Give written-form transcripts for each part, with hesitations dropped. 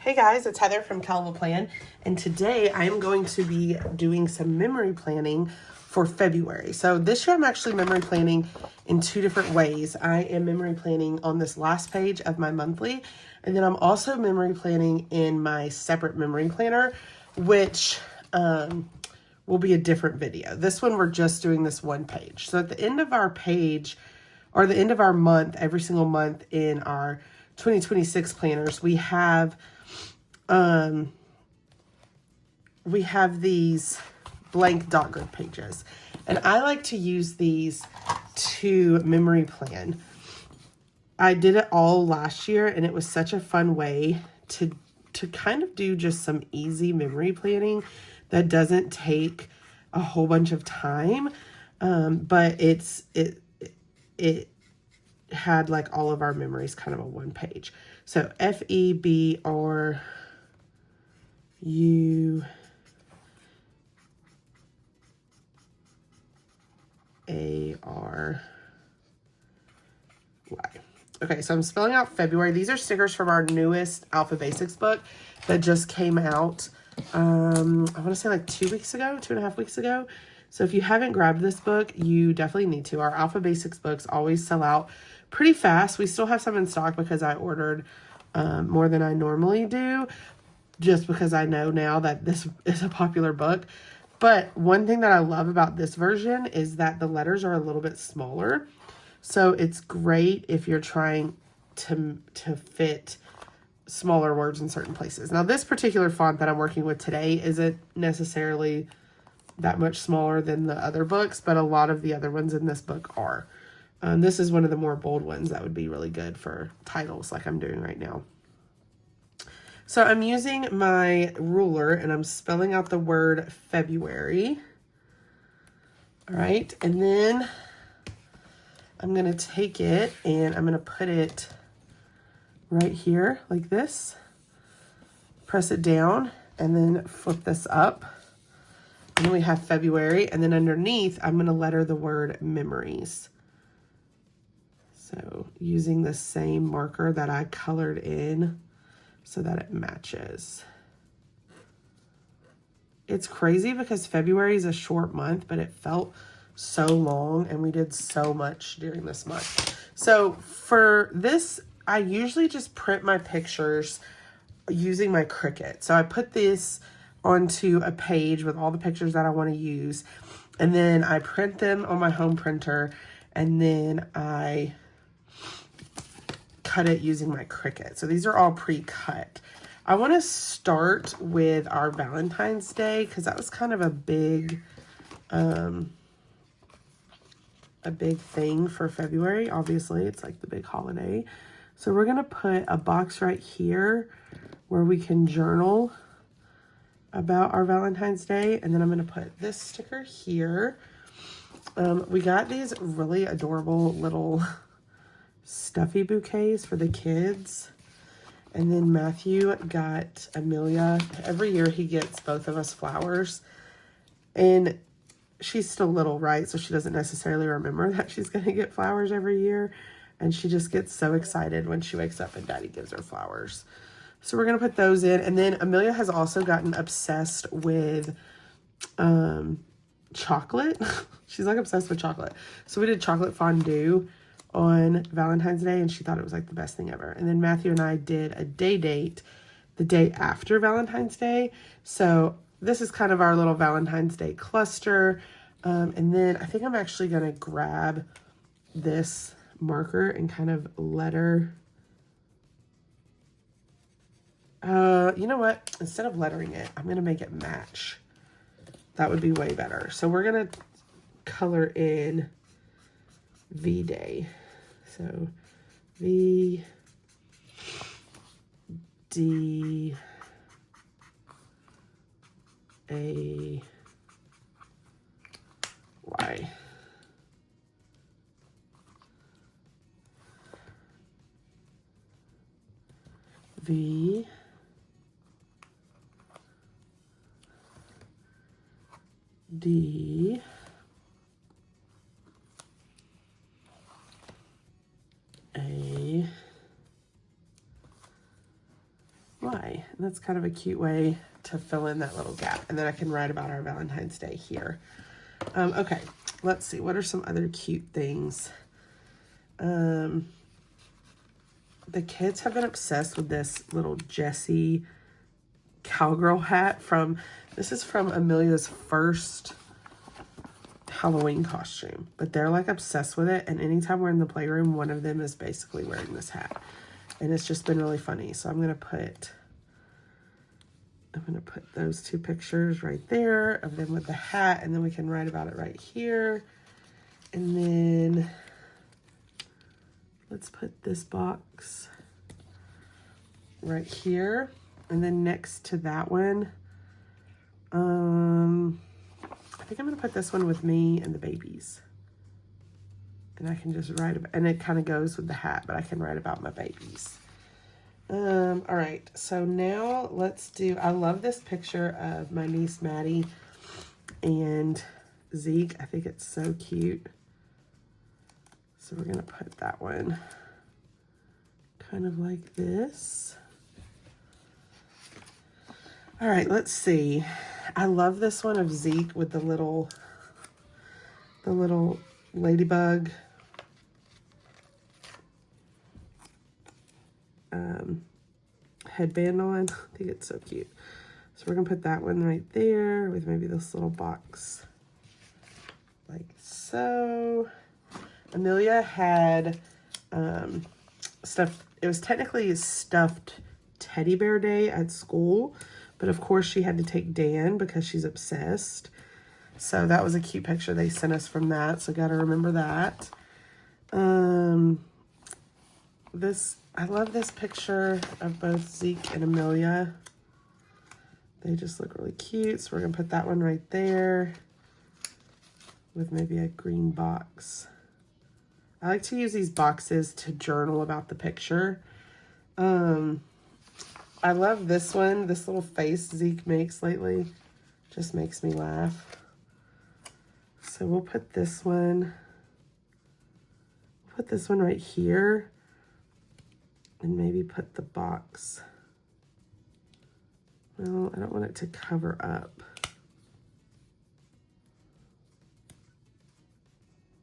Hey guys, it's Heather from Kell Plan, and today I am going to be doing some memory planning for February. So this year I'm actually memory planning in two different ways. I am memory planning on this last page of my monthly, and then I'm also memory planning in my separate memory planner, which will be a different video. This one we're just doing this one page. So at the end of our page, or the end of our month, every single month in our 2026 planners, we have these blank dot grid pages, and I like to use these to memory plan. I did it all last year, and it was such a fun way to kind of do just some easy memory planning that doesn't take a whole bunch of time, but it had like all of our memories kind of on one page. So FEBRUY. Okay, so I'm spelling out February. These are stickers from our newest Alpha Basics book that just came out, I want to say like 2 weeks ago, 2.5 weeks ago. So if you haven't grabbed this book, you definitely need to. Our Alpha Basics books always sell out pretty fast. We still have some in stock because I ordered more than I normally do, just because I know now that this is a popular book. But one thing that I love about this version is that the letters are a little bit smaller. So it's great if you're trying to fit smaller words in certain places. Now, this particular font that I'm working with today isn't necessarily that much smaller than the other books, but a lot of the other ones in this book are. This is one of the more bold ones that would be really good for titles like I'm doing right now. So I'm using my ruler and I'm spelling out the word February. All right, and then I'm going to take it and I'm going to put it right here like this. Press it down and then flip this up. And then we have February, and then underneath I'm going to letter the word memories. So using the same marker that I colored in so that it matches. It's crazy because February is a short month, but it felt so long and we did so much during this month. So for this, I usually just print my pictures using my Cricut. So I put this onto a page with all the pictures that I want to use, and then I print them on my home printer, and then I cut it using my Cricut. So these are all pre-cut. I want to start with our Valentine's Day because that was kind of a big thing for February. Obviously, it's like the big holiday. So we're going to put a box right here where we can journal about our Valentine's Day. And then I'm going to put this sticker here. We got these really adorable little stuffy bouquets for the kids. And then Matthew got Amelia. Every year he gets both of us flowers. And she's still little, right? So she doesn't necessarily remember that she's going to get flowers every year. And she just gets so excited when she wakes up and Daddy gives her flowers. So we're going to put those in. And then Amelia has also gotten obsessed with chocolate. She's like obsessed with chocolate. So we did chocolate fondue on Valentine's Day, and she thought it was like the best thing ever. And then Matthew and I did a day date the day after Valentine's Day. So this is kind of our little Valentine's Day cluster. And then I think I'm actually going to grab this marker and kind of letter. You know what? Instead of lettering it, I'm going to make it match. That would be way better. So we're going to color in V-Day. So V-D-Y. V D A Y. And That's kind of a cute way to fill in that little gap. And then I can write about our Valentine's Day here. Okay, let's see. What are some other cute things? The kids have been obsessed with this little Jessie cowgirl hat this is from Amelia's first Halloween costume. But they're like obsessed with it. And anytime we're in the playroom, one of them is basically wearing this hat. And it's just been really funny. So I'm going to put those two pictures right there of them with the hat, and then we can write about it right here. And then let's put this box right here. And then next to that one, I think I'm gonna put this one with me and the babies. And I can just write about, and it kind of goes with the hat, but I can write about my babies. All right, so now let's do, I love this picture of my niece Maddie and Zeke. I think it's so cute. So we're gonna put that one kind of like this. All right, let's see. I love this one of Zeke with the little ladybug headband on. I think it's so cute. So we're gonna put that one right there with maybe this little box like so. Amelia had stuffed, it was technically a stuffed teddy bear day at school, but of course she had to take Dan because she's obsessed. So that was a cute picture they sent us from that, so gotta remember that. I love this picture of both Zeke and Amelia. They just look really cute. So we're gonna put that one right there with maybe a green box. I like to use these boxes to journal about the picture. I love this one. This little face Zeke makes lately just makes me laugh. So we'll put this one right here. And maybe put the box. Well, I don't want it to cover up.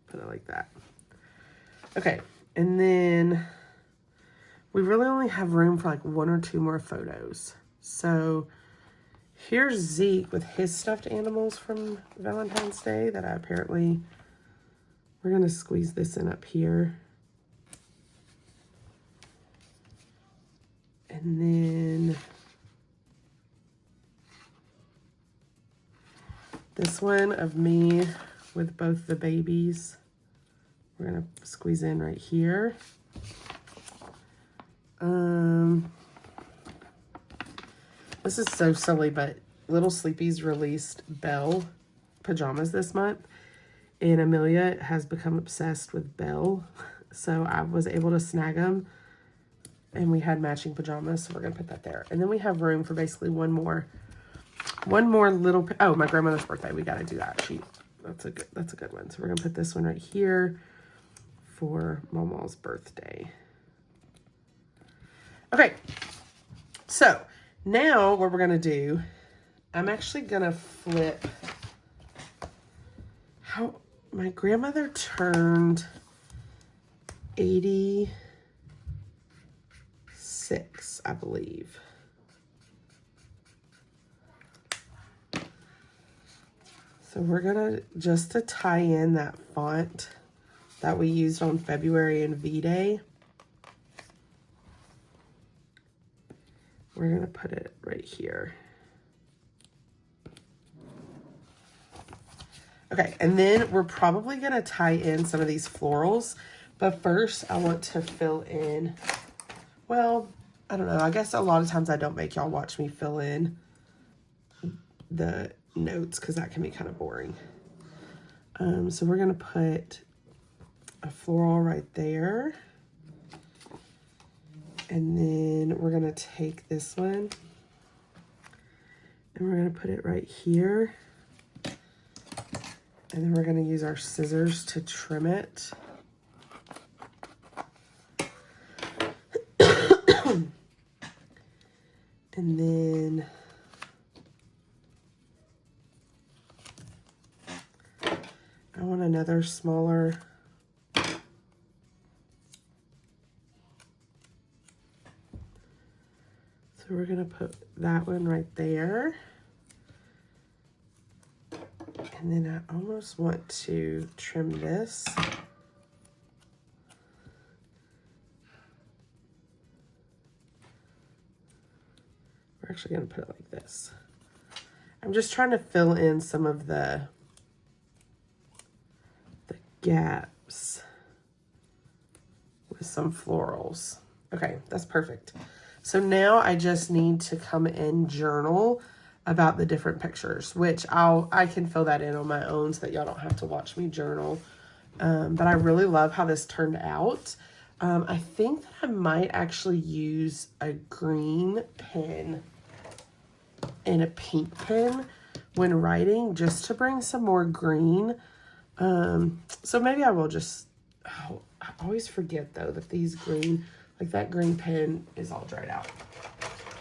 Put it like that. Okay, and then we really only have room for like one or two more photos. So here's Zeke with his stuffed animals from Valentine's Day that we're gonna squeeze this in up here. And then this one of me with both the babies, we're gonna squeeze in right here. This is so silly, but Little Sleepy's released Belle pajamas this month, and Amelia has become obsessed with Belle, so I was able to snag them. And we had matching pajamas, so we're gonna put that there. And then we have room for basically one more little, oh, my grandmother's birthday. We gotta do that. That's a good one. So we're gonna put this one right here for Mama's birthday. Okay, so now what we're gonna do, I'm actually gonna flip how my grandmother turned 86, I believe. So we're gonna, just to tie in that font that we used on February and V-Day, we're gonna put it right here. Okay, and then we're probably gonna tie in some of these florals, but first I want to fill in, well, I don't know, I guess a lot of times I don't make y'all watch me fill in the notes because that can be kind of boring. So we're gonna put a floral right there. And then we're gonna take this one and we're gonna put it right here. And then we're gonna use our scissors to trim it. And then I want another smaller. So we're going to put that one right there. And then I almost want to trim this. We're actually going to put it like this. I'm just trying to fill in some of the gaps with some florals. Okay, that's perfect. So now I just need to come and journal about the different pictures, which I can fill that in on my own so that y'all don't have to watch me journal. But I really love how this turned out. I think that I might actually use a green pen and a pink pen when writing, just to bring some more green. So maybe I will just, I always forget though that these green, like that green pen is all dried out.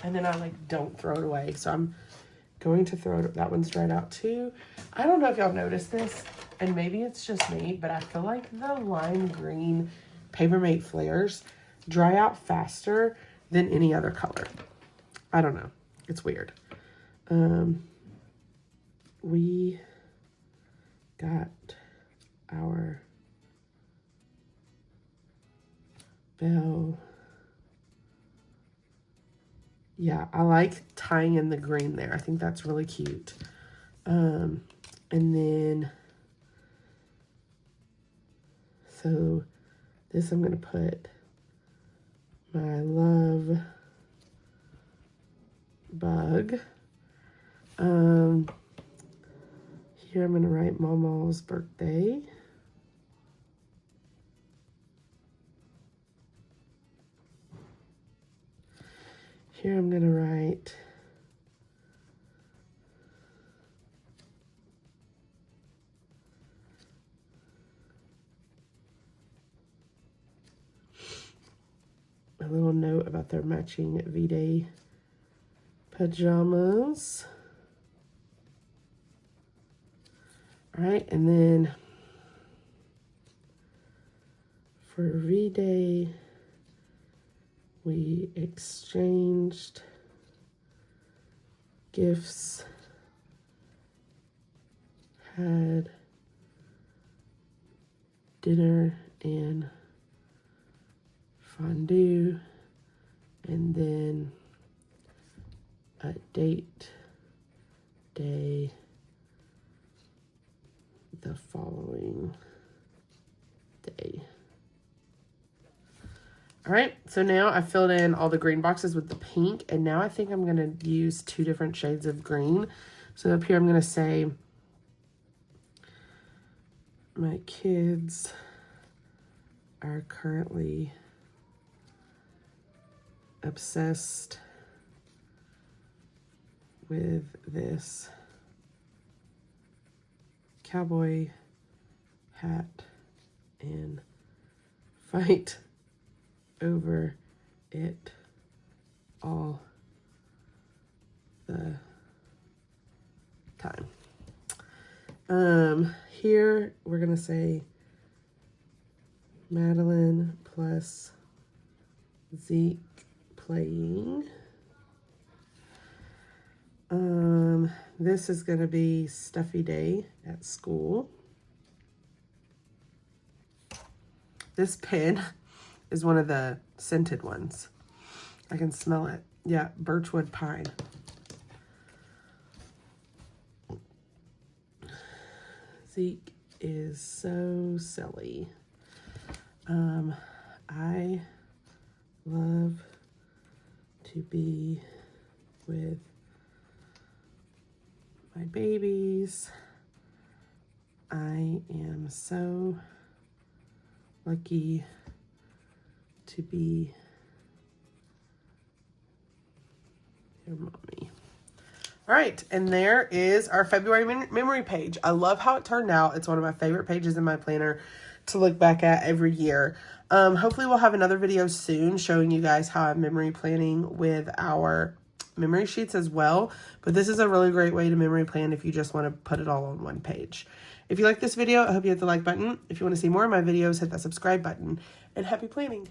And then I like don't throw it away. So I'm going to throw it, that one's dried out too. I don't know if y'all noticed this, and maybe it's just me, but I feel like the lime green Papermate flares dry out faster than any other color. I don't know. It's weird. We got our bell. Yeah, I like tying in the green there. I think that's really cute. And then, so this I'm going to put my love bug. Here I'm going to write Mama's birthday. Here I'm going to write a little note about their matching V-Day pajamas. All right, and then for V-Day, we exchanged gifts, had dinner and fondue, and then a date day the following day. All right, so now I filled in all the green boxes with the pink, and now I think I'm gonna use 2 different shades of green. So up here I'm gonna say, my kids are currently obsessed with this cowboy hat and fight over it all the time. Here we're gonna say Madeline plus Zeke playing. This is gonna be stuffy day at school. This pen is one of the scented ones. I can smell it. Yeah, birchwood pine. Zeke is so silly. I love to be with my babies. I am so lucky to be your mommy. All right, and there is our February memory page. I love how it turned out. It's one of my favorite pages in my planner to look back at every year. Hopefully we'll have another video soon showing you guys how I'm memory planning with our memory sheets as well, but this is a really great way to memory plan if you just want to put it all on one page. If you like this video, I hope you hit the like button. If you want to see more of my videos, hit that subscribe button, and happy planning.